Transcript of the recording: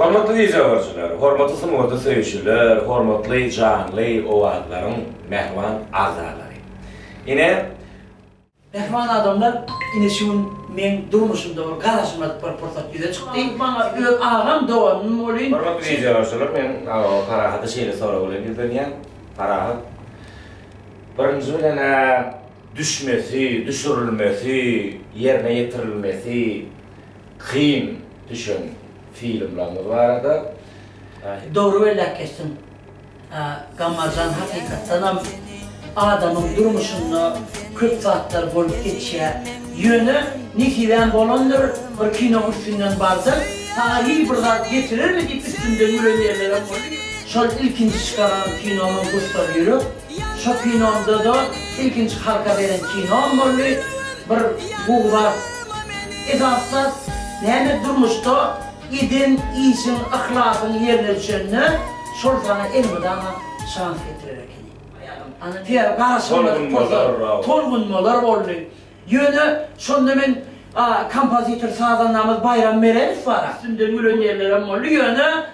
Hormatly izleyijiler, hormatly symurda sevişiler, hormatly canly owatlaryň mehman azarlary. Ine mehman adamlar ine şun men durmuşumda o garaşyma bir portat ýüze çykdy. Bana agam dowanyn bolýan. hormatly izleyijiler, men parahaty şeýle sorap bolan ýerden parahat. Birinji bilen düşmesi, düşürilmesi, yerine yetirilmesi kıyım düşün filmler var da. Doğru öyle kestim. Gamazan hakikaten adamın durmuşunda 40 saatler bolup geçiyor. Yönü nikilen bolondur, bir kino üstünden bardır. Tarihi burada getirir mi deyip üstünde müreniyerlere koyuyor. Şol ilkinci çıkaran kinonun Gustav yürü. Şu kinomda da ilkinci halka veren kinom oluyor. Bir bu var. Esaslar neyme durmuştu? İdin, iyisin, ahlakın yerine düşenini şol sana elmeden şans getirerek. Hani diğer karşımda tolgunmalar oluyor. Yönü şunda men kompozitör sağdan namaz Bayram Merelif var. Üstünde müreniyerlere oluyor. Yönü